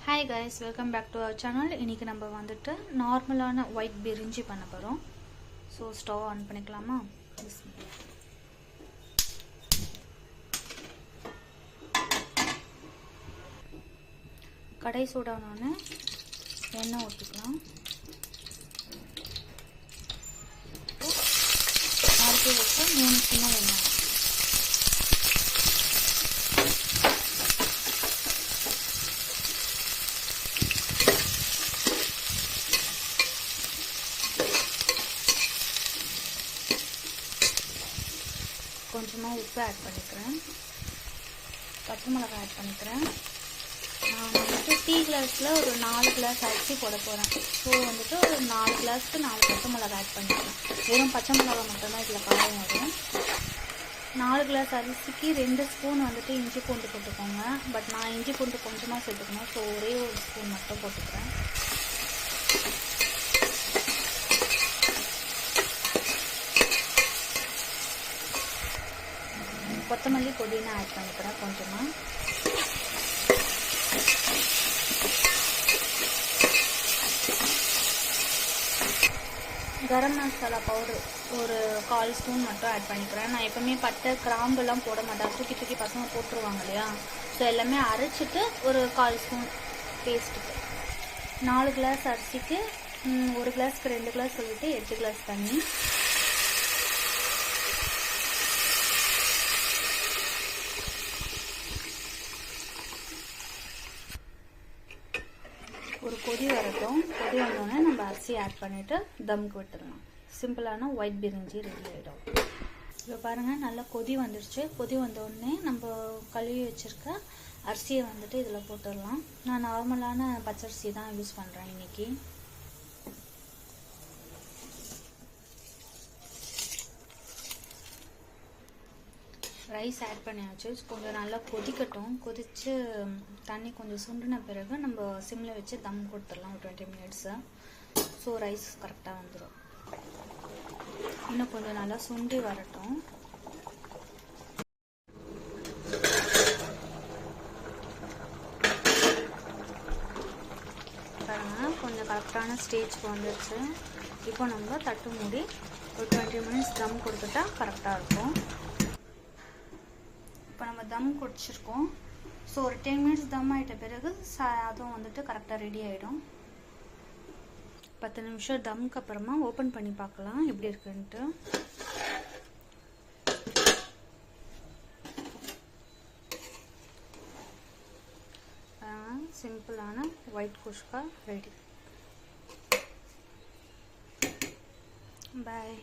Hi guys, welcome back to our channel. இன்னைக்கு நம்ம வந்துட்டு நார்மலான ஒயிட் பிரிஞ்சி பண்ண போறோம். சோ ஸ்டவ் ஆன் பண்ணிக்கலாமா? கடாய் சூடானோனே எண்ணெய் ஊத்திக்கலாம். நறுக்கி வச்ச 3 சின்ன வெங்காயம். கொஞ்சமாக உப்பு ஆட் பண்ணிக்கிறேன். பச்சை மிளகாய் ஆட் பண்ணிக்கிறேன். நான் வந்துட்டு டீ கிளாஸில் ஒரு 4 கிளாஸ் அரிசி போட போகிறேன். ஸோ வந்துட்டு ஒரு 4 கிளாஸ்க்கு 4 பச்சை மிளகாய் ஆட் பண்ணிக்கிறேன். வெறும் பச்சை மிளகாய் மட்டும்தான் இதில் காரம் வரும். 4 கிளாஸ் அரிசிக்கு 2 ஸ்பூன் வந்துட்டு இஞ்சி பூண்டு போட்டுக்கோங்க. பட் நான் இஞ்சி பூண்டு கொஞ்சமாக சேர்த்துக்கணும். ஸோ ஒரே ஒரு ஸ்பூன் மட்டும் போட்டுக்கிறேன். கொத்தமல்லி புதினா ஆட் பண்ணிக்கிறேன் கொஞ்சமாக. கரம் மசாலா பவுடர் ஒரு 1/4 ஸ்பூன் மட்டும் ஆட் பண்ணிக்கிறேன். நான் எப்பவுமே பட்டை கிராம்புலாம் போட மாட்டேன். தூக்கி தூக்கி பசங்க போட்டுருவாங்க இல்லையா. ஸோ எல்லாமே அரைச்சிட்டு ஒரு 1/4 ஸ்பூன் பேஸ்ட்டுக்கு. 4 கிளாஸ் அரிசிக்கு 1 கிளாஸ்க்கு 2 கிளாஸ் சொல்லிட்டு 8 கிளாஸ் தண்ணி. ஒரு கொதி வரட்டும். கொதி வந்தோடனே நம்ம அரிசி ஆட் பண்ணிவிட்டு தம்க்கு விட்டுடலாம். சிம்பிளான ஒயிட் பிரிஞ்சி ரெடி ஆகிடும். இப்போ பாருங்கள், நல்லா கொதி வந்துடுச்சு. கொதி வந்தோடனே நம்ம கழுவி வச்சுருக்க அரிசியை வந்துட்டு இதில் போட்டுடலாம். நான் நார்மலான பச்சரிசி தான் யூஸ் பண்ணுறேன் இன்றைக்கி. ரைஸ் ஆட் பண்ணியாச்சு. கொஞ்சம் நல்லா கொதிக்கட்டும். கொதித்து தண்ணி கொஞ்சம் சுண்டின பிறகு நம்ம சிம்மில் வச்சு தம் கொடுத்துடலாம் ஒரு 20 மினிட்ஸு. ஸோ ரைஸ் கரெக்டாக வந்துடும். இன்னும் கொஞ்சம் நல்லா சுண்டி வரட்டும். பாருங்கள், கொஞ்சம் கரெக்டான ஸ்டேஜ்க்கு வந்துடுச்சு. இப்போ நம்ம தட்டு மூடி ஒரு 20 மினிட்ஸ் தம் கொடுத்துட்டா கரெக்டாக இருக்கும். இப்போ நம்ம தம் குடிச்சிருக்கோம். ஸோ ஒரு 10 மினிட்ஸ் தம் ஆகிட்ட பிறகு அதுவும் வந்துட்டு கரெக்டாக ரெடி ஆகிடும். 10 நிமிஷம் தம்க்கு அப்புறமா ஓப்பன் பண்ணி பார்க்கலாம் எப்படி இருக்குன்ட்டு. சிம்பிளான ஒயிட் குஷ்கா ரெடி. பாய்.